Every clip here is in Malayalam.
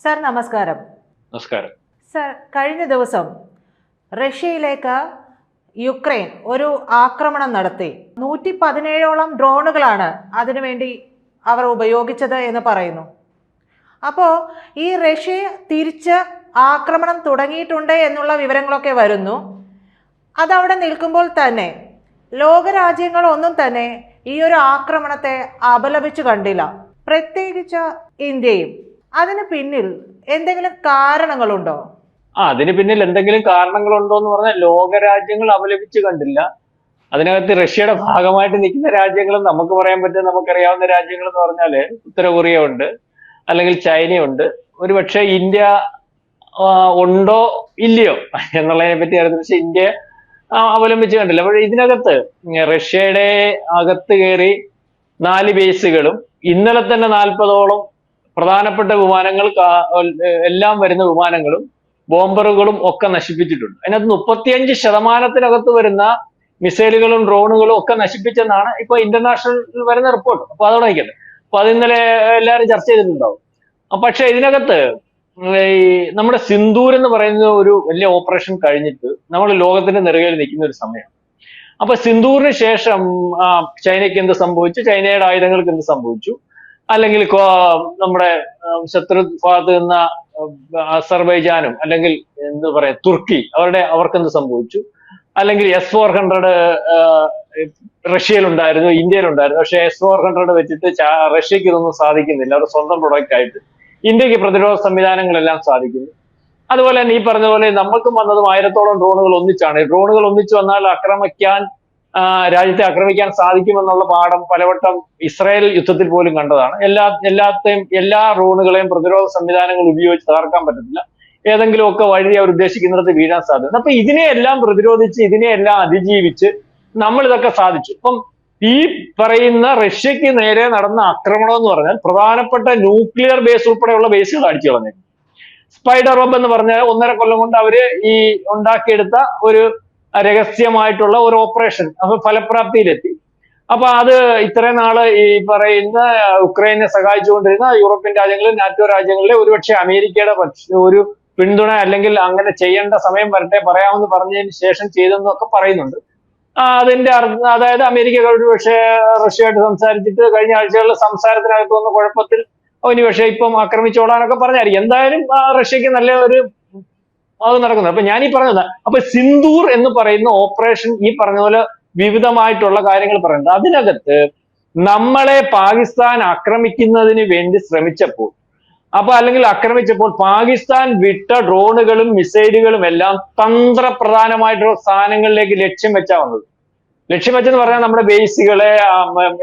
സർ നമസ്കാരം. നമസ്കാരം. സർ, കഴിഞ്ഞ ദിവസം റഷ്യയിലേക്ക് യുക്രൈൻ ഒരു ആക്രമണം നടത്തി. 117ഓളം ഡ്രോണുകളാണ് അതിനുവേണ്ടി അവർ ഉപയോഗിച്ചത് എന്ന് പറയുന്നു. അപ്പോൾ ഈ റഷ്യ തിരിച്ച് ആക്രമണം തുടങ്ങിയിട്ടുണ്ട് എന്നുള്ള വിവരങ്ങളൊക്കെ വരുന്നു. അതവിടെ നിൽക്കുമ്പോൾ തന്നെ ലോകരാജ്യങ്ങളൊന്നും തന്നെ ഈ ഒരു ആക്രമണത്തെ അപലപിച്ചു കണ്ടില്ല, പ്രത്യേകിച്ച് ഇന്ത്യയും. അതിന് പിന്നിൽ എന്തെങ്കിലും കാരണങ്ങളുണ്ടോ? അതിന് പിന്നിൽ എന്തെങ്കിലും കാരണങ്ങളുണ്ടോ എന്ന് പറഞ്ഞാൽ ലോകരാജ്യങ്ങൾ അപലപിച്ച് കണ്ടില്ല. അതിനകത്ത് റഷ്യയുടെ ഭാഗമായിട്ട് നിൽക്കുന്ന രാജ്യങ്ങളും നമുക്ക് പറയാൻ പറ്റും, നമുക്കറിയാവുന്ന രാജ്യങ്ങൾ എന്ന് പറഞ്ഞാല് ഉത്തര കൊറിയ ഉണ്ട്, അല്ലെങ്കിൽ ചൈനയുണ്ട്. ഒരുപക്ഷെ ഇന്ത്യ ഉണ്ടോ ഇല്ലയോ എന്നുള്ളതിനെ പറ്റി അറിയാം. പക്ഷെ ഇന്ത്യ അവലംബിച്ച് കണ്ടില്ല. അപ്പോൾ ഇതിനകത്ത് റഷ്യയുടെ അകത്ത് കയറി 4 ബേസുകളും ഇന്നലെ തന്നെ 40ഓളം പ്രധാനപ്പെട്ട വിമാനങ്ങൾ എല്ലാം വരുന്ന വിമാനങ്ങളും ബോംബറുകളും ഒക്കെ നശിപ്പിച്ചിട്ടുണ്ട്. അതിനകത്ത് 35% വരുന്ന മിസൈലുകളും ഡ്രോണുകളും ഒക്കെ നശിപ്പിച്ചെന്നാണ് ഇപ്പൊ ഇന്റർനാഷണൽ വരുന്ന റിപ്പോർട്ട്. അപ്പൊ അതോടെ നിൽക്കട്ടെ. അപ്പൊ അത് ഇന്നലെ എല്ലാവരും ചർച്ച ചെയ്തിട്ടുണ്ടാവും. പക്ഷെ ഇതിനകത്ത് ഈ നമ്മുടെ സിന്ദൂർ എന്ന് പറയുന്ന ഒരു വലിയ ഓപ്പറേഷൻ കഴിഞ്ഞിട്ട് നമ്മൾ ലോകത്തിന്റെ നെറുകയിൽ നിൽക്കുന്ന ഒരു സമയം. അപ്പൊ സിന്ദൂറിന് ശേഷം ചൈനയ്ക്ക് എന്ത് സംഭവിച്ചു, ചൈനയുടെ ആയുധങ്ങൾക്ക് എന്ത് സംഭവിച്ചു, അല്ലെങ്കിൽ നമ്മുടെ ശത്രു ഭാഗത്ത് നിന്ന അസർബൈജാനും അല്ലെങ്കിൽ എന്താ പറയാ തുർക്കി അവർക്ക് എന്ത് സംഭവിച്ചു, അല്ലെങ്കിൽ S-400 റഷ്യയിലുണ്ടായിരുന്നു, ഇന്ത്യയിലുണ്ടായിരുന്നു. പക്ഷെ S-400 വെച്ചിട്ട് റഷ്യക്ക് ഇതൊന്നും സാധിക്കുന്നില്ല. അവരുടെ സ്വന്തം പ്രൊഡക്റ്റ് ആയിട്ട് ഇന്ത്യക്ക് പ്രതിരോധ സംവിധാനങ്ങളെല്ലാം സാധിക്കുന്നു. അതുപോലെ തന്നെ ഈ പറഞ്ഞ പോലെ നമുക്കും വന്നതും 1000ഓളം ഡ്രോണുകൾ ഒന്നിച്ചാണ്. ഡ്രോണുകൾ ഒന്നിച്ചു വന്നാൽ രാജ്യത്തെ ആക്രമിക്കാൻ സാധിക്കുമെന്നുള്ള പാഠം പലവട്ടം ഇസ്രായേൽ യുദ്ധത്തിൽ പോലും കണ്ടതാണ്. എല്ലാ ഡ്രോണുകളെയും പ്രതിരോധ സംവിധാനങ്ങൾ ഉപയോഗിച്ച് തകർക്കാൻ പറ്റത്തില്ല. ഏതെങ്കിലുമൊക്കെ വഴി അവർ ഉദ്ദേശിക്കുന്നിടത്ത് വീഴാൻ സാധ്യത. അപ്പൊ ഇതിനെയെല്ലാം പ്രതിരോധിച്ച് ഇതിനെയെല്ലാം അതിജീവിച്ച് നമ്മൾ ഇതൊക്കെ സാധിച്ചു. ഇപ്പം ഈ പറയുന്ന റഷ്യക്ക് നേരെ നടന്ന ആക്രമണം എന്ന് പറഞ്ഞാൽ പ്രധാനപ്പെട്ട ന്യൂക്ലിയർ ബേസ് ഉൾപ്പെടെയുള്ള ബേസുകൾ അടിച്ചു കളഞ്ഞു. സ്പൈഡർ വെബ് എന്ന് പറഞ്ഞാൽ 1.5 കൊല്ലം കൊണ്ട് അവര് ഈ ഉണ്ടാക്കിയെടുത്ത ഒരു രഹസ്യമായിട്ടുള്ള ഒരു ഓപ്പറേഷൻ അപ്പൊ ഫലപ്രാപ്തിയിലെത്തി. അപ്പൊ അത് ഇത്രയും നാള് ഈ പറയുന്ന ഉക്രൈനെ സഹായിച്ചുകൊണ്ടിരുന്ന യൂറോപ്യൻ രാജ്യങ്ങളിലും നാറ്റോ രാജ്യങ്ങളിലെ ഒരുപക്ഷെ അമേരിക്കയുടെ ഒരു പിന്തുണ അല്ലെങ്കിൽ അങ്ങനെ ചെയ്യേണ്ട സമയം വരട്ടെ പറയാമെന്ന് പറഞ്ഞതിന് ശേഷം ചെയ്തെന്നൊക്കെ പറയുന്നുണ്ട്. അതിന്റെ അതായത് അമേരിക്ക ഒരുപക്ഷെ റഷ്യയായിട്ട് സംസാരിച്ചിട്ട് കഴിഞ്ഞ ആഴ്ചകളിൽ സംസാരത്തിനകത്ത് വന്ന കുഴപ്പത്തിൽ പക്ഷെ ഇപ്പം ആക്രമിച്ചോടാനൊക്കെ പറഞ്ഞായിരിക്കും. എന്തായാലും റഷ്യക്ക് നല്ല ഒരു അത് നടക്കുന്നത്. അപ്പൊ ഞാൻ ഈ പറഞ്ഞത് അപ്പൊ സിന്ദൂർ എന്ന് പറയുന്ന ഓപ്പറേഷൻ ഈ പറഞ്ഞ പോലെ വിവിധമായിട്ടുള്ള കാര്യങ്ങൾ പറയുന്നത്. അതിനകത്ത് നമ്മളെ പാകിസ്ഥാൻ ആക്രമിക്കുന്നതിന് വേണ്ടി ശ്രമിച്ചപ്പോൾ അല്ലെങ്കിൽ ആക്രമിച്ചപ്പോൾ പാകിസ്ഥാൻ വിട്ട ഡ്രോണുകളും മിസൈലുകളും എല്ലാം തന്ത്രപ്രധാനമായിട്ടുള്ള സ്ഥാനങ്ങളിലേക്ക് ലക്ഷ്യം വെച്ചാ വന്നത്. ലക്ഷ്യം വെച്ചെന്ന് പറഞ്ഞാൽ നമ്മുടെ ബേസുകളെ,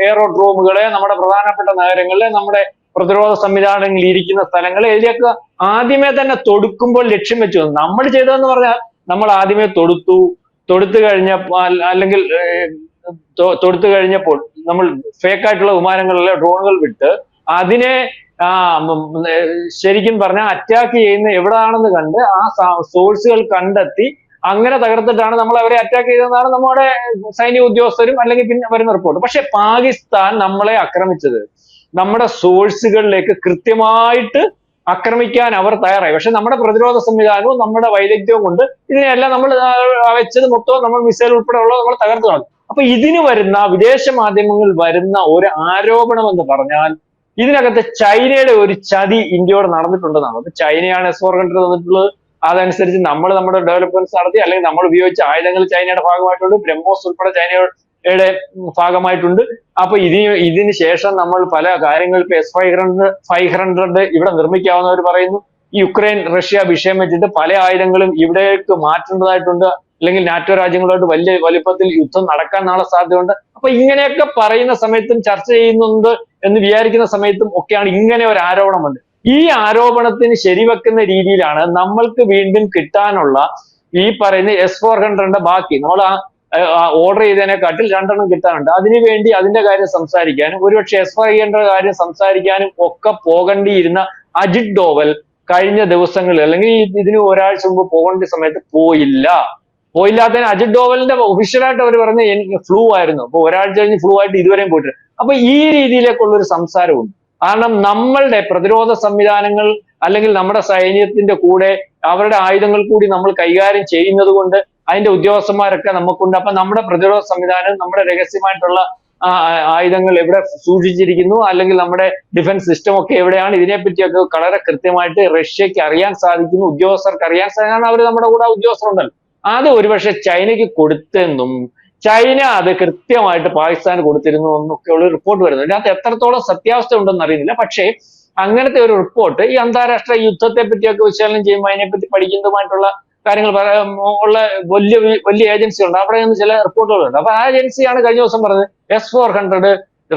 എയറോഡ്രോമുകളെ, നമ്മുടെ പ്രധാനപ്പെട്ട നഗരങ്ങളിലെ നമ്മുടെ പ്രതിരോധ സംവിധാനങ്ങളിൽ ഇരിക്കുന്ന സ്ഥലങ്ങളെ ഇതിലേക്ക് ആദ്യമേ തന്നെ തൊടുക്കുമ്പോൾ ലക്ഷ്യം വെച്ചു. നമ്മൾ ചെയ്തതെന്ന് പറഞ്ഞാൽ നമ്മൾ ആദ്യമേ തൊടുത്തു കഴിഞ്ഞപ്പോൾ നമ്മൾ ഫേക്ക് ആയിട്ടുള്ള വിമാനങ്ങളിലെ ഡ്രോണുകൾ വിട്ട് അതിനെ ശരിക്കും പറഞ്ഞാൽ അറ്റാക്ക് ചെയ്യുന്ന എവിടാണെന്ന് കണ്ട് ആ സോഴ്സുകൾ കണ്ടെത്തി അങ്ങനെ തകർത്തിട്ടാണ് നമ്മൾ അവരെ അറ്റാക്ക് ചെയ്തതെന്നാണ് നമ്മുടെ സൈനിക ഉദ്യോഗസ്ഥരും അല്ലെങ്കിൽ പിന്നെ വരുന്ന റിപ്പോർട്ട്. പക്ഷെ പാകിസ്ഥാൻ നമ്മളെ ആക്രമിച്ചത് നമ്മുടെ സോഴ്സുകളിലേക്ക് കൃത്യമായിട്ട് ആക്രമിക്കാൻ അവർ തയ്യാറായി. പക്ഷെ നമ്മുടെ പ്രതിരോധ സംവിധാനവും നമ്മുടെ വൈദഗ്ധ്യവും കൊണ്ട് ഇതിനെല്ലാം നമ്മൾ വെച്ചത് മൊത്തം നമ്മൾ മിസൈൽ ഉൾപ്പെടെയുള്ള നമ്മൾ തകർത്തു കളഞ്ഞു. അപ്പൊ ഇതിന് വരുന്ന വിദേശ മാധ്യമങ്ങളിൽ വരുന്ന ഒരു ആരോപണം എന്ന് പറഞ്ഞാൽ ഇതിനകത്ത് ചൈനയുടെ ഒരു ചതി ഇന്ത്യയോട് നടന്നിട്ടുണ്ടെന്നാണ്. അപ്പൊ ചൈനയാണ് S-400 തന്നിട്ടുള്ളത്. അതനുസരിച്ച് നമ്മൾ നമ്മുടെ ഡെവലപ്മെന്റ്സ് നടത്തി, അല്ലെങ്കിൽ നമ്മൾ ഉപയോഗിച്ച ആയുധങ്ങൾ ചൈനയുടെ ഭാഗമായിട്ടുണ്ട്, ബ്രഹ്മോസ് ഉൾപ്പെടെ ചൈനയുടെ ഭാഗമായിട്ടുണ്ട്. അപ്പൊ ഇതിന് ശേഷം നമ്മൾ പല കാര്യങ്ങൾ ഇപ്പൊ S-500 ഇവിടെ നിർമ്മിക്കാവുന്നവർ പറയുന്നു. ഈ യുക്രൈൻ റഷ്യ വിഷയം വെച്ചിട്ട് പല ആയുധങ്ങളും ഇവിടേക്ക് മാറ്റേണ്ടതായിട്ടുണ്ട്, അല്ലെങ്കിൽ നാറ്റോ രാജ്യങ്ങളുമായിട്ട് വലിയ വലുപ്പത്തിൽ യുദ്ധം നടക്കാൻ നാളെ സാധ്യതയുണ്ട്. അപ്പൊ ഇങ്ങനെയൊക്കെ പറയുന്ന സമയത്തും ചർച്ച ചെയ്യുന്നുണ്ട് എന്ന് വിചാരിക്കുന്ന സമയത്തും ഒക്കെയാണ് ഇങ്ങനെ ഒരു ആരോപണമുണ്ട്. ഈ ആരോപണത്തിന് ശരിവെക്കുന്ന രീതിയിലാണ് നമ്മൾക്ക് വീണ്ടും കിട്ടാനുള്ള ഈ പറയുന്ന S-400 ബാക്കി നമ്മൾ ഓർഡർ ചെയ്തതിനെക്കാട്ടിൽ 2 കിട്ടാനുണ്ട്. അതിനുവേണ്ടി അതിന്റെ കാര്യം സംസാരിക്കാനും ഒരുപക്ഷെ S-500 കാര്യം സംസാരിക്കാനും ഒക്കെ പോകേണ്ടിയിരുന്ന അജിത് ഡോവൽ കഴിഞ്ഞ ദിവസങ്ങളിൽ അല്ലെങ്കിൽ ഇതിന് ഒരാഴ്ച മുമ്പ് പോകേണ്ട സമയത്ത് പോയില്ലാത്തതിന് അജിത് ഡോവലിന്റെ ഒഫീഷ്യലായിട്ട് അവർ പറഞ്ഞ എനിക്ക് ഫ്ലൂ ആയിരുന്നു. അപ്പൊ ഒരാഴ്ച കഴിഞ്ഞ് ഫ്ലൂ ആയിട്ട് ഇതുവരെയും പോയിട്ടില്ല. അപ്പൊ ഈ രീതിയിലേക്കുള്ള ഒരു സംസാരമുണ്ട്. കാരണം നമ്മളുടെ പ്രതിരോധ സംവിധാനങ്ങൾ അല്ലെങ്കിൽ നമ്മുടെ സൈന്യത്തിന്റെ കൂടെ അവരുടെ ആയുധങ്ങൾ കൂടി നമ്മൾ കൈകാര്യം ചെയ്യുന്നത് കൊണ്ട് അതിന്റെ ഉദ്യോഗസ്ഥന്മാരൊക്കെ നമുക്കുണ്ട്. അപ്പൊ നമ്മുടെ പ്രതിരോധ സംവിധാനം, നമ്മുടെ രഹസ്യമായിട്ടുള്ള ആയുധങ്ങൾ എവിടെ സൂക്ഷിച്ചിരിക്കുന്നു, അല്ലെങ്കിൽ നമ്മുടെ ഡിഫൻസ് സിസ്റ്റം ഒക്കെ എവിടെയാണ്, ഇതിനെപ്പറ്റിയൊക്കെ വളരെ കൃത്യമായിട്ട് റഷ്യക്ക് അറിയാൻ സാധിക്കുന്നു, ഉദ്യോഗസ്ഥർക്ക് അറിയാൻ സാധിക്കും. അവർ നമ്മുടെ കൂടെ ഉദ്യോഗസ്ഥരുണ്ടല്ലോ. അത് ഒരുപക്ഷെ ചൈനയ്ക്ക് കൊടുത്തെന്നും ചൈന അത് കൃത്യമായിട്ട് പാകിസ്ഥാന് കൊടുത്തിരുന്നു എന്നൊക്കെയുള്ള റിപ്പോർട്ട് വരുന്നു. ഇതിനകത്ത് എത്രത്തോളം സത്യാവസ്ഥ ഉണ്ടെന്ന് അറിയുന്നില്ല. പക്ഷേ അങ്ങനത്തെ ഒരു റിപ്പോർട്ട് ഈ അന്താരാഷ്ട്ര യുദ്ധത്തെ പറ്റിയൊക്കെ വിശകലനം ചെയ്യുമ്പോൾ അതിനെപ്പറ്റി പഠിക്കുന്നതുമായിട്ടുള്ള കാര്യങ്ങൾ ഉള്ള വലിയ വലിയ ഏജൻസികളുണ്ട്. അവിടെ നിന്ന് ചില റിപ്പോർട്ടുകളുണ്ട്. അപ്പൊ ആ ഏജൻസിയാണ് കഴിഞ്ഞ ദിവസം പറഞ്ഞത് S-400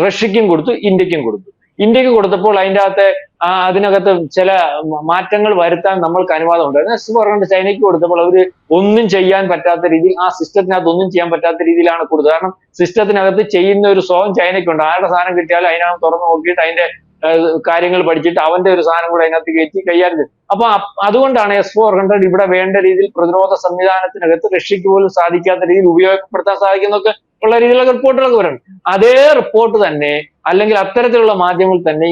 റഷ്യക്കും കൊടുത്തു, ഇന്ത്യക്കും കൊടുത്തു. ഇന്ത്യക്ക് കൊടുത്തപ്പോൾ അതിൻ്റെ അകത്ത് അതിനകത്ത് ചില മാറ്റങ്ങൾ വരുത്താൻ നമ്മൾക്ക് അനുവാദം ഉണ്ടായിരുന്നു. S-400 ചൈനയ്ക്ക് കൊടുത്തപ്പോൾ അവര് ഒന്നും ചെയ്യാൻ പറ്റാത്ത രീതിയിൽ, ആ സിസ്റ്റത്തിനകത്ത് ഒന്നും ചെയ്യാൻ പറ്റാത്ത രീതിയിലാണ് കൊടുത്തത്. കാരണം സിസ്റ്റത്തിനകത്ത് ചെയ്യുന്ന ഒരു സ്വഭാവം ചൈനയ്ക്കുണ്ട്. ആരുടെ സാധനം കിട്ടിയാലും അതിനകത്ത് തുറന്നു നോക്കിയിട്ട് അതിന്റെ കാര്യങ്ങൾ പഠിച്ചിട്ട് അവന്റെ ഒരു സാധനം കൂടെ അതിനകത്ത് കയറ്റി കൈകാര്യം ചെയ്യും. അപ്പൊ അതുകൊണ്ടാണ് S-400 ഇവിടെ വേണ്ട രീതിയിൽ പ്രതിരോധ സംവിധാനത്തിനകത്ത് റഷ്യക്ക് പോലും സാധിക്കാത്ത രീതിയിൽ ഉപയോഗപ്പെടുത്താൻ സാധിക്കുന്നൊക്കെ ഉള്ള രീതിയിലുള്ള റിപ്പോർട്ടുകളൊക്കെ വരുന്നുണ്ട്. അതേ റിപ്പോർട്ട് തന്നെ, അല്ലെങ്കിൽ അത്തരത്തിലുള്ള മാധ്യമങ്ങൾ തന്നെ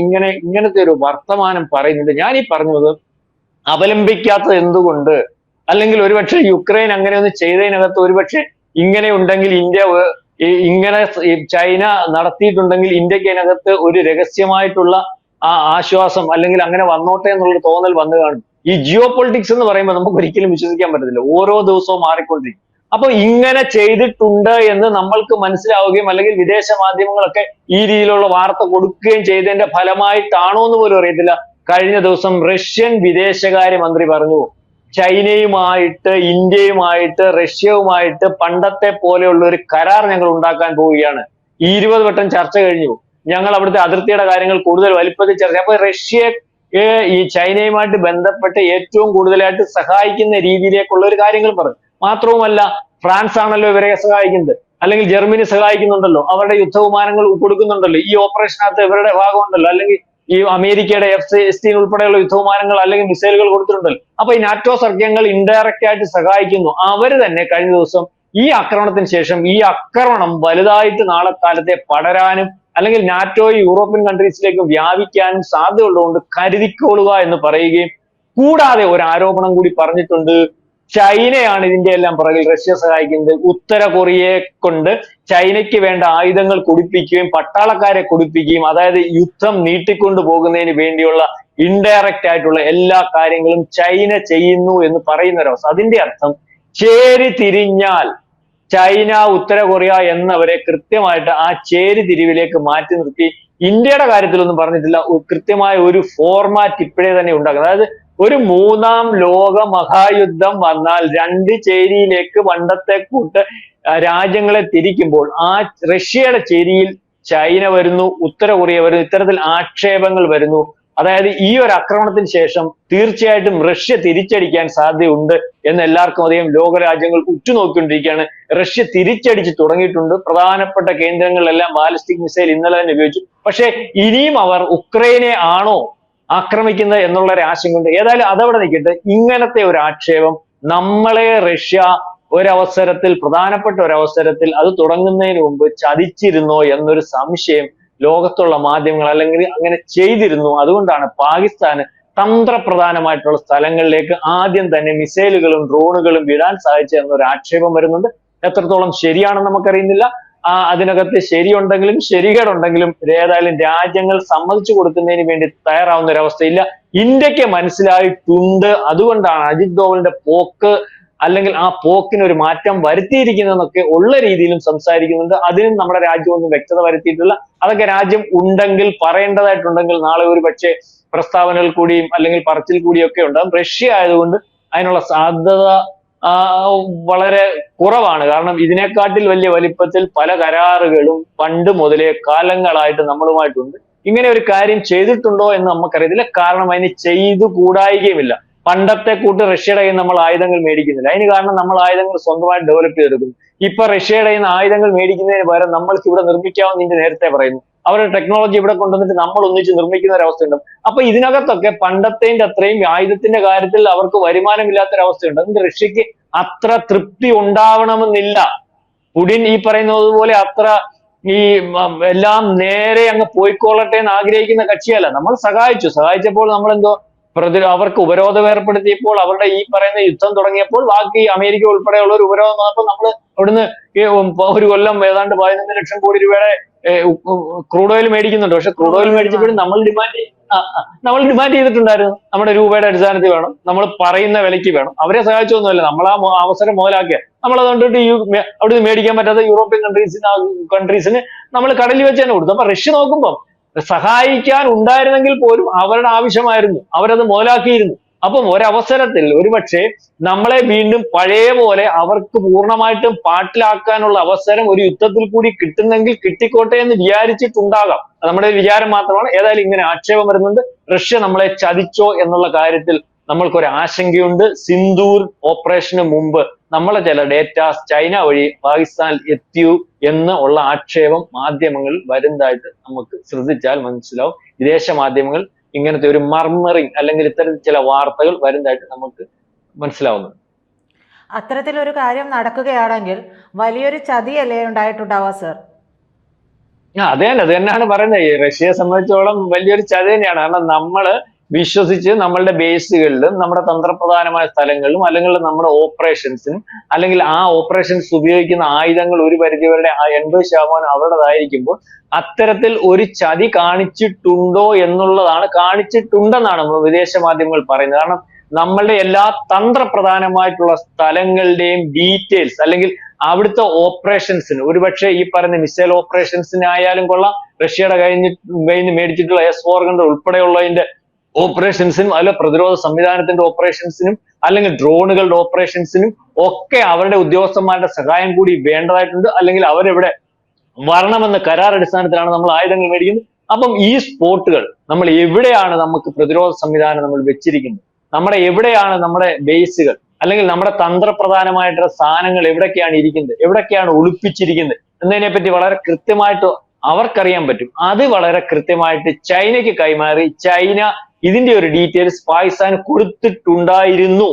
ഇങ്ങനത്തെ ഒരു വർത്തമാനം പറയുന്നുണ്ട്. ഞാൻ ഈ പറഞ്ഞത് അവലംബിക്കാത്തത് എന്തുകൊണ്ട്, അല്ലെങ്കിൽ ഒരുപക്ഷെ യുക്രൈൻ അങ്ങനെയൊന്നും ചെയ്തതിനകത്ത് ഒരുപക്ഷെ ഇങ്ങനെ ഉണ്ടെങ്കിൽ ഇന്ത്യ ഇങ്ങനെ ചൈന നടത്തിയിട്ടുണ്ടെങ്കിൽ ഇന്ത്യക്ക് അതിനകത്ത് ഒരു രഹസ്യമായിട്ടുള്ള ആശ്വാസം, അല്ലെങ്കിൽ അങ്ങനെ വന്നോട്ടെ എന്നുള്ളൊരു തോന്നൽ വന്നു കാണും. ഈ ജിയോ പൊളിറ്റിക്സ് എന്ന് പറയുമ്പോൾ നമുക്ക് ഒരിക്കലും വിശ്വസിക്കാൻ പറ്റത്തില്ല. ഓരോ ദിവസവും മാറിക്കൊണ്ടിരിക്കും. അപ്പൊ ഇങ്ങനെ ചെയ്തിട്ടുണ്ട് എന്ന് നമ്മൾക്ക് മനസ്സിലാവുകയും, അല്ലെങ്കിൽ വിദേശ മാധ്യമങ്ങളൊക്കെ ഈ രീതിയിലുള്ള വാർത്ത കൊടുക്കുകയും ചെയ്തതിന്റെ ഫലമായിട്ടാണോ എന്ന് പോലും അറിയത്തില്ല. കഴിഞ്ഞ ദിവസം റഷ്യൻ വിദേശകാര്യമന്ത്രി പറഞ്ഞു, ചൈനയുമായിട്ട്, ഇന്ത്യയുമായിട്ട്, റഷ്യയുമായിട്ട് പണ്ടത്തെ പോലെയുള്ള ഒരു കരാർ ഞങ്ങൾ ഉണ്ടാക്കാൻ പോവുകയാണ്. 20 വട്ടം ചർച്ച കഴിഞ്ഞു. ഞങ്ങൾ അവിടുത്തെ അതിർത്തിയുടെ കാര്യങ്ങൾ കൂടുതൽ വലിപ്പത്തിൽ ചർച്ച. അപ്പൊ റഷ്യയെ ഈ ചൈനയുമായിട്ട് ബന്ധപ്പെട്ട് ഏറ്റവും കൂടുതലായിട്ട് സഹായിക്കുന്ന രീതിയിലേക്കുള്ള ഒരു കാര്യങ്ങൾ പറഞ്ഞു. മാത്രവുമല്ല, ഫ്രാൻസ് ആണല്ലോ ഇവരെ സഹായിക്കുന്നത്, അല്ലെങ്കിൽ ജർമ്മനി സഹായിക്കുന്നുണ്ടല്ലോ, അവരുടെ യുദ്ധവിമാനങ്ങൾ കൊടുക്കുന്നുണ്ടല്ലോ, ഈ ഓപ്പറേഷനകത്ത് ഇവരുടെ ഭാഗമുണ്ടല്ലോ, അല്ലെങ്കിൽ ഈ അമേരിക്കയുടെ F-16 ഉൾപ്പെടെയുള്ള യുദ്ധവിമാനങ്ങൾ അല്ലെങ്കിൽ മിസൈലുകൾ കൊടുത്തിട്ടുണ്ടല്ലോ. അപ്പൊ ഈ നാറ്റോ സഖ്യങ്ങൾ ഇൻഡയറക്റ്റ് ആയിട്ട് സഹായിക്കുന്നു. അവര് തന്നെ കഴിഞ്ഞ ദിവസം ഈ ആക്രമണത്തിന് ശേഷം ഈ ആക്രമണം വലുതായിട്ട് നാളെ കാലത്തെ പടരാനും, അല്ലെങ്കിൽ നാറ്റോ യൂറോപ്യൻ കൺട്രീസിലേക്ക് വ്യാപിക്കാനും സാധ്യതയുള്ളതുകൊണ്ട് കരുതിക്കൊള്ളുക എന്ന് പറയുകയും, കൂടാതെ ഒരു ആരോപണം കൂടി പറഞ്ഞിട്ടുണ്ട്, ചൈനയാണ് ഇതിന്റെ എല്ലാം പുറകിൽ റഷ്യ സഹായിക്കുന്നത്. ഉത്തര കൊറിയയെ കൊണ്ട് ചൈനയ്ക്ക് വേണ്ട ആയുധങ്ങൾ കൊടുപ്പിക്കുകയും പട്ടാളക്കാരെ കൊടുപ്പിക്കുകയും, അതായത് യുദ്ധം നീട്ടിക്കൊണ്ടു പോകുന്നതിന് വേണ്ടിയുള്ള ഇൻഡയറക്റ്റ് ആയിട്ടുള്ള എല്ലാ കാര്യങ്ങളും ചൈന ചെയ്യുന്നു എന്ന് പറയുന്ന ഒരവസ്ഥ. അതിന്റെ അർത്ഥം ചേരി തിരിഞ്ഞാൽ ചൈന, ഉത്തര കൊറിയ എന്നവരെ കൃത്യമായിട്ട് ആ ചേരി തിരിവിലേക്ക് മാറ്റി നിർത്തി ഇന്ത്യയുടെ കാര്യത്തിലൊന്നും പറഞ്ഞിട്ടില്ല. കൃത്യമായ ഒരു ഫോർമാറ്റ് ഇപ്പോഴേ തന്നെ ഉണ്ടാക്കുന്നത്. അതായത് ഒരു 3ാം ലോക മഹായുദ്ധം വന്നാൽ 2 ചേരിയിലേക്ക് പണ്ടത്തെ കൂട്ട് രാജ്യങ്ങളെ തിരിക്കുമ്പോൾ ആ റഷ്യയുടെ ചേരിയിൽ ചൈന വരുന്നു, ഉത്തര കൊറിയ വരുന്നു, ഇത്തരത്തിൽ ആക്ഷേപങ്ങൾ വരുന്നു. അതായത് ഈ ഒരു ആക്രമണത്തിന് ശേഷം തീർച്ചയായിട്ടും റഷ്യ തിരിച്ചടിക്കാൻ സാധ്യതയുണ്ട് എന്ന് എല്ലാവർക്കും അറിയാം. ലോകരാജ്യങ്ങൾ ഉറ്റുനോക്കിക്കൊണ്ടിരിക്കുകയാണ്. റഷ്യ തിരിച്ചടിച്ച് തുടങ്ങിയിട്ടുണ്ട്. പ്രധാനപ്പെട്ട കേന്ദ്രങ്ങളിലെല്ലാം ബാലിസ്റ്റിക് മിസൈൽ ഇന്നലെ തന്നെ ഉപയോഗിച്ചു. പക്ഷെ ഇനിയും അവർ ഉക്രൈനെ ആണോ ആക്രമിക്കുന്നത് എന്നുള്ള ഒരു ആശങ്കയുണ്ട്. ഏതായാലും അതവിടെ നിൽക്കട്ടെ. ഇങ്ങനത്തെ ഒരു ആക്ഷേപം നമ്മളെ റഷ്യ ഒരവസരത്തിൽ, പ്രധാനപ്പെട്ട ഒരവസരത്തിൽ അത് തുടങ്ങുന്നതിന് മുമ്പ് ചതിച്ചിരുന്നോ എന്നൊരു സംശയം ലോകത്തുള്ള മാധ്യമങ്ങൾ അല്ലെങ്കിൽ അങ്ങനെ ചെയ്തിരുന്നു. അതുകൊണ്ടാണ് പാകിസ്ഥാന് തന്ത്രപ്രധാനമായിട്ടുള്ള സ്ഥലങ്ങളിലേക്ക് ആദ്യം തന്നെ മിസൈലുകളും ഡ്രോണുകളും വിടാൻ സാധിച്ചത് എന്നൊരു ആക്ഷേപം വരുന്നുണ്ട്. എത്രത്തോളം ശരിയാണെന്ന് നമുക്കറിയുന്നില്ല. അതിനകത്ത് ശരിയുണ്ടെങ്കിലും ശരികേടുണ്ടെങ്കിലും ഏതായാലും രാജ്യങ്ങൾ സമ്മതിച്ചു കൊടുക്കുന്നതിന് വേണ്ടി തയ്യാറാവുന്ന ഒരവസ്ഥയില്ല. ഇന്ത്യക്ക് മനസ്സിലായിട്ടുണ്ട്. അതുകൊണ്ടാണ് അജിത് ഡോവലിന്റെ പോക്ക്, അല്ലെങ്കിൽ ആ പോക്കിന് ഒരു മാറ്റം വരുത്തിയിരിക്കുന്നതെന്നൊക്കെ ഉള്ള രീതിയിലും സംസാരിക്കുന്നുണ്ട്. അതിനും നമ്മുടെ രാജ്യമൊന്നും വ്യക്തത വരുത്തിയിട്ടില്ല. അതൊക്കെ രാജ്യം ഉണ്ടെങ്കിൽ, പറയേണ്ടതായിട്ടുണ്ടെങ്കിൽ നാളെ ഒരു പക്ഷേ പ്രസ്താവനകൾ കൂടിയും അല്ലെങ്കിൽ പറച്ചിൽ കൂടിയൊക്കെ ഉണ്ടാകും. റഷ്യ ആയതുകൊണ്ട് അതിനുള്ള സാധ്യത വളരെ കുറവാണ്. കാരണം ഇതിനെക്കാട്ടിൽ വലിയ വലിപ്പത്തിൽ പല കരാറുകളും പണ്ട് മുതലേ കാലങ്ങളായിട്ട് നമ്മളുമായിട്ടുണ്ട്. ഇങ്ങനെ ഒരു കാര്യം ചെയ്തിട്ടുണ്ടോ എന്ന് നമുക്കറിയത്തില്ല. കാരണം അതിന് ചെയ്തു കൂടായികയുമില്ല. പണ്ടത്തെ കൂട്ട് റഷ്യയുടെ കയ്യിൽ നമ്മൾ ആയുധങ്ങൾ മേടിക്കുന്നില്ല. അതിന് കാരണം നമ്മൾ ആയുധങ്ങൾ സ്വന്തമായിട്ട് ഡെവലപ്പ് ചെയ്തെടുക്കുന്നു. ഇപ്പൊ റഷ്യയുടെ കയ്യിൽ നിന്ന് ആയുധങ്ങൾ മേടിക്കുന്നതിന് പകരം നമ്മൾക്ക് ഇവിടെ നിർമ്മിക്കാമെന്ന് ഇന്ത്യ നേരത്തെ പറയുന്നു. അവരുടെ ടെക്നോളജി ഇവിടെ കൊണ്ടുവന്നിട്ട് നമ്മൾ ഒന്നിച്ച് നിർമ്മിക്കുന്ന ഒരവസ്ഥയുണ്ട്. അപ്പൊ ഇതിനകത്തൊക്കെ പണ്ടത്തേന്റെ അത്രയും ആയുധത്തിന്റെ കാര്യത്തിൽ അവർക്ക് വരുമാനമില്ലാത്തൊരവസ്ഥയുണ്ട്. അതുകൊണ്ട് റഷ്യക്ക് അത്ര തൃപ്തി ഉണ്ടാവണമെന്നില്ല. പുടിൻ ഈ പറയുന്നത് പോലെ അത്ര ഈ എല്ലാം നേരെ അങ്ങ് പോയിക്കൊള്ളട്ടെ എന്ന് ആഗ്രഹിക്കുന്ന കക്ഷിയല്ല. നമ്മൾ സഹായിച്ചപ്പോൾ നമ്മൾ എന്തോ അവർക്ക് ഉപരോധം ഏർപ്പെടുത്തിയപ്പോൾ, അവരുടെ ഈ പറയുന്ന യുദ്ധം തുടങ്ങിയപ്പോൾ ബാക്കി അമേരിക്ക ഉൾപ്പെടെയുള്ള ഒരു ഉപരോധം വന്നപ്പോൾ നമ്മൾ അവിടുന്ന് ഒരു കൊല്ലം ഏതാണ്ട് 11 ലക്ഷം കോടി രൂപയുടെ ക്രൂഡ് ഓയിൽ മേടിക്കുന്നുണ്ട്. പക്ഷെ ക്രൂഡ് ഓയിൽ മേടിച്ചപ്പോഴും നമ്മൾ ഡിമാൻഡ് ചെയ്തിട്ടുണ്ടായിരുന്നു നമ്മുടെ രൂപയുടെ അടിസ്ഥാനത്തിൽ വേണം, നമ്മൾ പറയുന്ന വിലയ്ക്ക് വേണം. അവരെ സഹായിച്ചൊന്നുമല്ല, നമ്മൾ ആ അവസരം മുതലാക്കിയ നമ്മൾ അതുകൊണ്ടിട്ട് അവിടെ നിന്ന് മേടിക്കാൻ പറ്റാത്ത യൂറോപ്യൻ കൺട്രീസിന് നമ്മൾ കടലിൽ വെച്ച് തന്നെ കൊടുത്തു. അപ്പൊ റഷ്യ നോക്കുമ്പോൾ സഹായിക്കാൻ ഉണ്ടായിരുന്നെങ്കിൽ പോലും അവരുടെ ആവശ്യമായിരുന്നു, അവരത് മുതലാക്കിയിരുന്നു. അപ്പം ഒരവസരത്തിൽ ഒരുപക്ഷെ നമ്മളെ വീണ്ടും പഴയ പോലെ അവർക്ക് പൂർണ്ണമായിട്ടും പാട്ടിലാക്കാനുള്ള അവസരം ഒരു യുദ്ധത്തിൽ കൂടി കിട്ടുന്നെങ്കിൽ കിട്ടിക്കോട്ടെ എന്ന് വിചാരിച്ചിട്ടുണ്ടാകാം. അത് നമ്മുടെ വിചാരം മാത്രമാണ്. ഏതായാലും ഇങ്ങനെ ആക്ഷേപം വരുന്നുണ്ട്. റഷ്യ നമ്മളെ ചതിച്ചോ എന്നുള്ള കാര്യത്തിൽ നമ്മൾക്കൊരു ആശങ്കയുണ്ട്. സിന്ദൂർ ഓപ്പറേഷന് മുമ്പ് നമ്മളെ ചില ഡേറ്റാസ് ചൈന വഴി പാകിസ്ഥാനിൽ എത്തിയു എന്ന് ഉള്ള ആക്ഷേപം മാധ്യമങ്ങളിൽ വരുന്നതായിട്ട് നമുക്ക് ശ്രദ്ധിച്ചാൽ മനസ്സിലാവും. വിദേശ മാധ്യമങ്ങൾ ഇങ്ങനത്തെ ഒരു മർമറിങ് അല്ലെങ്കിൽ ഇത്തരത്തിൽ ചില വാർത്തകൾ വരുന്നതായിട്ട് നമുക്ക് മനസ്സിലാവുന്നുണ്ട്. അത്തരത്തിലൊരു കാര്യം നടക്കുകയാണെങ്കിൽ വലിയൊരു ചതിയല്ലേ ഉണ്ടായിട്ടുണ്ടാവുക സർ? അതെ, അത് തന്നെയാണ് പറയുന്നത്. ഈ റഷ്യയെ സംബന്ധിച്ചോളം വലിയൊരു ചതി തന്നെയാണ്. കാരണം നമ്മള് വിശ്വസിച്ച് നമ്മളുടെ ബേസുകളിലും നമ്മുടെ തന്ത്രപ്രധാനമായ സ്ഥലങ്ങളിലും അല്ലെങ്കിൽ നമ്മുടെ ഓപ്പറേഷൻസിനും അല്ലെങ്കിൽ ആ ഓപ്പറേഷൻസ് ഉപയോഗിക്കുന്ന ആയുധങ്ങൾ ഒരു പരിധിവരുടെ 80% അവരുടേതായിരിക്കുമ്പോൾ അത്തരത്തിൽ ഒരു ചതി കാണിച്ചിട്ടുണ്ടോ എന്നുള്ളതാണ്, കാണിച്ചിട്ടുണ്ടെന്നാണ് വിദേശ മാധ്യമങ്ങൾ പറയുന്നത്. കാരണം നമ്മളുടെ എല്ലാ തന്ത്രപ്രധാനമായിട്ടുള്ള സ്ഥലങ്ങളുടെയും ഡീറ്റെയിൽസ് അല്ലെങ്കിൽ അവിടുത്തെ ഓപ്പറേഷൻസിന്, ഒരുപക്ഷെ ഈ പറയുന്ന മിസൈൽ ഓപ്പറേഷൻസിനായാലും കൊള്ളാം, റഷ്യയുടെ കയ്യിൽ മേടിച്ചിട്ടുള്ള S-400 ഉൾപ്പെടെയുള്ളതിന്റെ ഓപ്പറേഷൻസിനും അല്ല പ്രതിരോധ സംവിധാനത്തിന്റെ ഓപ്പറേഷൻസിനും അല്ലെങ്കിൽ ഡ്രോണുകളുടെ ഓപ്പറേഷൻസിനും ഒക്കെ അവരുടെ ഉദ്യോഗസ്ഥന്മാരുടെ സഹായം കൂടി വേണ്ടതായിട്ടുണ്ട്. അല്ലെങ്കിൽ അവരെവിടെ വരണമെന്ന കരാർ അടിസ്ഥാനത്തിലാണ് നമ്മൾ ആയുധങ്ങൾ മേടിക്കുന്നത്. അപ്പം ഈ സ്പോട്ടുകൾ നമ്മൾ എവിടെയാണ് നമുക്ക് പ്രതിരോധ സംവിധാനം നമ്മൾ വെച്ചിരിക്കുന്നത്, നമ്മുടെ എവിടെയാണ് നമ്മുടെ ബേസുകൾ അല്ലെങ്കിൽ നമ്മുടെ തന്ത്രപ്രധാനമായിട്ടുള്ള സാധനങ്ങൾ എവിടൊക്കെയാണ് ഇരിക്കുന്നത്, എവിടൊക്കെയാണ് ഒളിപ്പിച്ചിരിക്കുന്നത് എന്നതിനെ പറ്റി വളരെ കൃത്യമായിട്ട് അവർക്കറിയാൻ പറ്റും. അത് വളരെ കൃത്യമായിട്ട് ചൈനയ്ക്ക് കൈമാറി ചൈന ഇതിന്റെ ഒരു ഡീറ്റെയിൽസ് പാകിസ്ഥാൻ കൊടുത്തിട്ടുണ്ടായിരുന്നു.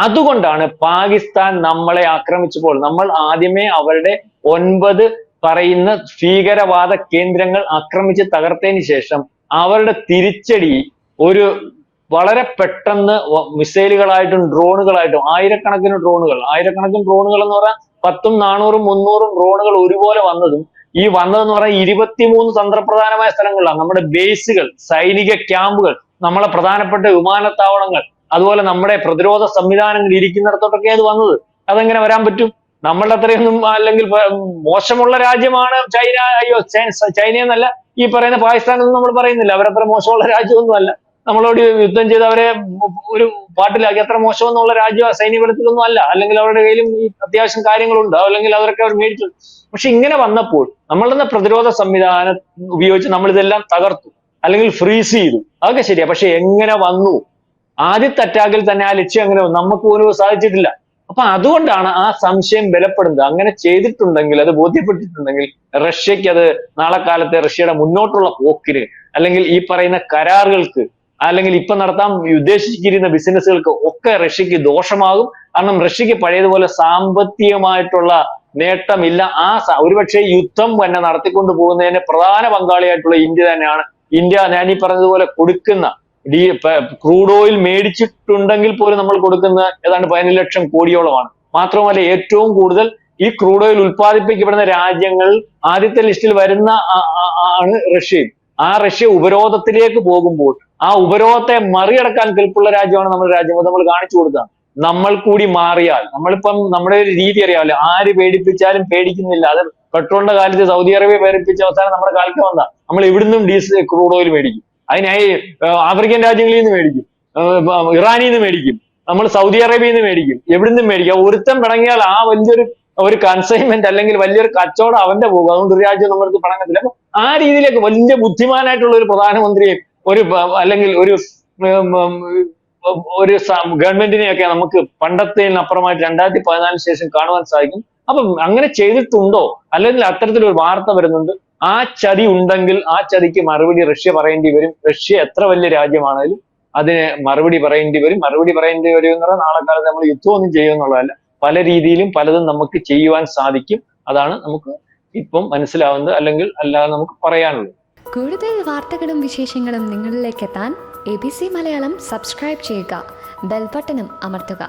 അതുകൊണ്ടാണ് പാകിസ്ഥാൻ നമ്മളെ ആക്രമിച്ചപ്പോൾ നമ്മൾ ആദ്യമേ അവരുടെ 9 പറയുന്ന ഭീകരവാദ കേന്ദ്രങ്ങൾ ആക്രമിച്ച് തകർത്തതിന് ശേഷം അവരുടെ തിരിച്ചടി ഒരു വളരെ പെട്ടെന്ന് മിസൈലുകളായിട്ടും ഡ്രോണുകളായിട്ടും ആയിരക്കണക്കിന് ഡ്രോണുകൾ എന്ന് പറഞ്ഞാൽ 10ഉം 400ഉം 300ഉം ഡ്രോണുകൾ ഒരുപോലെ വന്നതും ഈ വന്നതെന്ന് പറഞ്ഞാൽ 23 തന്ത്രപ്രധാനമായ സ്ഥലങ്ങളിലാണ്. നമ്മുടെ ബേസുകൾ, സൈനിക ക്യാമ്പുകൾ, നമ്മളെ പ്രധാനപ്പെട്ട വിമാനത്താവളങ്ങൾ, അതുപോലെ നമ്മുടെ പ്രതിരോധ സംവിധാനങ്ങൾ ഇരിക്കുന്നിടത്തോട്ടൊക്കെ അത് വന്നത്. അതെങ്ങനെ വരാൻ പറ്റും? നമ്മളുടെ അത്രയൊന്നും അല്ലെങ്കിൽ മോശമുള്ള രാജ്യമാണ് ചൈന. അയ്യോ, ചൈനയെന്നല്ല, ഈ പറയുന്ന പാകിസ്ഥാൻ ഒന്നും നമ്മൾ പറയുന്നില്ല, അവരത്ര മോശമുള്ള രാജ്യമൊന്നും അല്ല. നമ്മളോട് യുദ്ധം ചെയ്ത് അവരെ ഒരു പാട്ടിലാക്കി അത്ര മോശമെന്നുള്ള രാജ്യം സൈനിക ബലത്തിലൊന്നും അല്ല. അല്ലെങ്കിൽ അവരുടെ കയ്യിലും ഈ അത്യാവശ്യം കാര്യങ്ങളുണ്ട്, അല്ലെങ്കിൽ അവരൊക്കെ അവർ മേടിച്ചു. പക്ഷെ ഇങ്ങനെ വന്നപ്പോൾ നമ്മളുടെ പ്രതിരോധ സംവിധാനം ഉപയോഗിച്ച് നമ്മൾ ഇതെല്ലാം തകർത്തു അല്ലെങ്കിൽ ഫ്രീസ് ചെയ്തു. അതൊക്കെ ശരിയാ. പക്ഷെ എങ്ങനെ വന്നു? ആദ്യത്തെ അറ്റാക്കിൽ തന്നെ ആ ലക്ഷ്യം എങ്ങനെ വന്നു? നമുക്ക് പോലും സാധിച്ചിട്ടില്ല. അപ്പൊ അതുകൊണ്ടാണ് ആ സംശയം ബലപ്പെടുന്നത്. അങ്ങനെ ചെയ്തിട്ടുണ്ടെങ്കിൽ, അത് ബോധ്യപ്പെട്ടിട്ടുണ്ടെങ്കിൽ റഷ്യക്ക് അത് നാളെ കാലത്തെ റഷ്യയുടെ മുന്നോട്ടുള്ള പോക്കിന് അല്ലെങ്കിൽ ഈ പറയുന്ന കരാറുകൾക്ക് അല്ലെങ്കിൽ ഇപ്പൊ നടത്താൻ ഉദ്ദേശിച്ചിരിക്കുന്ന ബിസിനസ്സുകൾക്ക് ഒക്കെ റഷ്യക്ക് ദോഷമാകും. കാരണം റഷ്യക്ക് പഴയതുപോലെ സാമ്പത്തികമായിട്ടുള്ള നേട്ടമില്ല. ഒരുപക്ഷെ യുദ്ധം തന്നെ നടത്തിക്കൊണ്ട് പോകുന്നതിന് പ്രധാന പങ്കാളിയായിട്ടുള്ള ഇന്ത്യ തന്നെയാണ്. ഇന്ത്യ ഞാൻ ഈ പറഞ്ഞതുപോലെ കൊടുക്കുന്ന ക്രൂഡ് ഓയിൽ മേടിച്ചിട്ടുണ്ടെങ്കിൽ പോലും നമ്മൾ കൊടുക്കുന്ന ഏതാണ്ട് 15 ലക്ഷം കോടിയോളമാണ്. മാത്രമല്ല ഏറ്റവും കൂടുതൽ ഈ ക്രൂഡ് ഓയിൽ ഉൽപ്പാദിപ്പിക്കപ്പെടുന്ന രാജ്യങ്ങൾ ആദ്യത്തെ ലിസ്റ്റിൽ വരുന്ന ആണ് റഷ്യയും. ആ റഷ്യ ഉപരോധത്തിലേക്ക് പോകുമ്പോൾ ആ ഉപരോധത്തെ മറികടക്കാൻ കെൽപ്പുള്ള രാജ്യമാണ് നമ്മുടെ രാജ്യം. അത് നമ്മൾ കാണിച്ചു കൊടുത്താണ്. നമ്മൾ കൂടി മാറിയാൽ, നമ്മളിപ്പം നമ്മുടെ ഒരു രീതി അറിയാമല്ലോ, ആര് പേടിപ്പിച്ചാലും പേടിക്കുന്നില്ല. അത് പെട്രോളിന്റെ കാലത്ത് സൗദി അറേബ്യ പേടിപ്പിച്ച അവസാനം നമ്മുടെ കാലത്ത് വന്ന നമ്മൾ ഇവിടുന്നും ക്രൂഡ് ഓയിൽ മേടിക്കും. അതിനായി ആഫ്രിക്കൻ രാജ്യങ്ങളിൽ നിന്ന് മേടിക്കും, ഇറാനിൽ നിന്ന് മേടിക്കും, നമ്മൾ സൗദി അറേബ്യയിൽ നിന്ന് മേടിക്കും, എവിടുന്നും മേടിക്കും. ഒരുത്തം പിണങ്ങിയാൽ ആ ഒരു കൺസൈൻമെന്റ് അല്ലെങ്കിൽ വലിയൊരു കച്ചവടം അവന്റെ പോകും. അതുകൊണ്ട് ഒരു രാജ്യം നമ്മുടെ പിണങ്ങത്തില്ല. അപ്പൊ ആ രീതിയിലേക്ക് വലിയ ബുദ്ധിമാനായിട്ടുള്ള ഒരു പ്രധാനമന്ത്രിയെയും അല്ലെങ്കിൽ ഒരു ഗവൺമെന്റിനെയൊക്കെ നമുക്ക് പണ്ടത്തേനപ്പുറമായിട്ട് 2014 ശേഷം കാണുവാൻ സാധിക്കും. അപ്പം അങ്ങനെ ചെയ്തിട്ടുണ്ടോ? അല്ലെങ്കിൽ അത്തരത്തിലൊരു വാർത്ത വരുന്നുണ്ട്. ആ ചതി ഉണ്ടെങ്കിൽ ആ ചതിക്ക് മറുപടി റഷ്യ പറയേണ്ടി വരും. റഷ്യ എത്ര വലിയ രാജ്യമാണെങ്കിലും അതിന് മറുപടി പറയേണ്ടി വരും. മറുപടി പറയേണ്ടി വരും എന്ന് പറഞ്ഞാൽ നാളെ കാലത്ത് നമ്മൾ യുദ്ധമൊന്നും ചെയ്യുമെന്നുള്ളതല്ല, പല രീതിയിലും പലതും നമുക്ക് ചെയ്യുവാൻ സാധിക്കും. അതാണ് നമുക്ക് ഇപ്പം മനസ്സിലാവുന്നത്, അല്ലെങ്കിൽ അല്ലാതെ നമുക്ക് പറയാനുള്ളത്. കൂടുതൽ വാർത്തകളും വിശേഷങ്ങളും നിങ്ങളിലേക്ക് എത്താൻ ABC മലയാളം സബ്സ്ക്രൈബ് ചെയ്യുക, ബെൽബട്ടനും അമർത്തുക.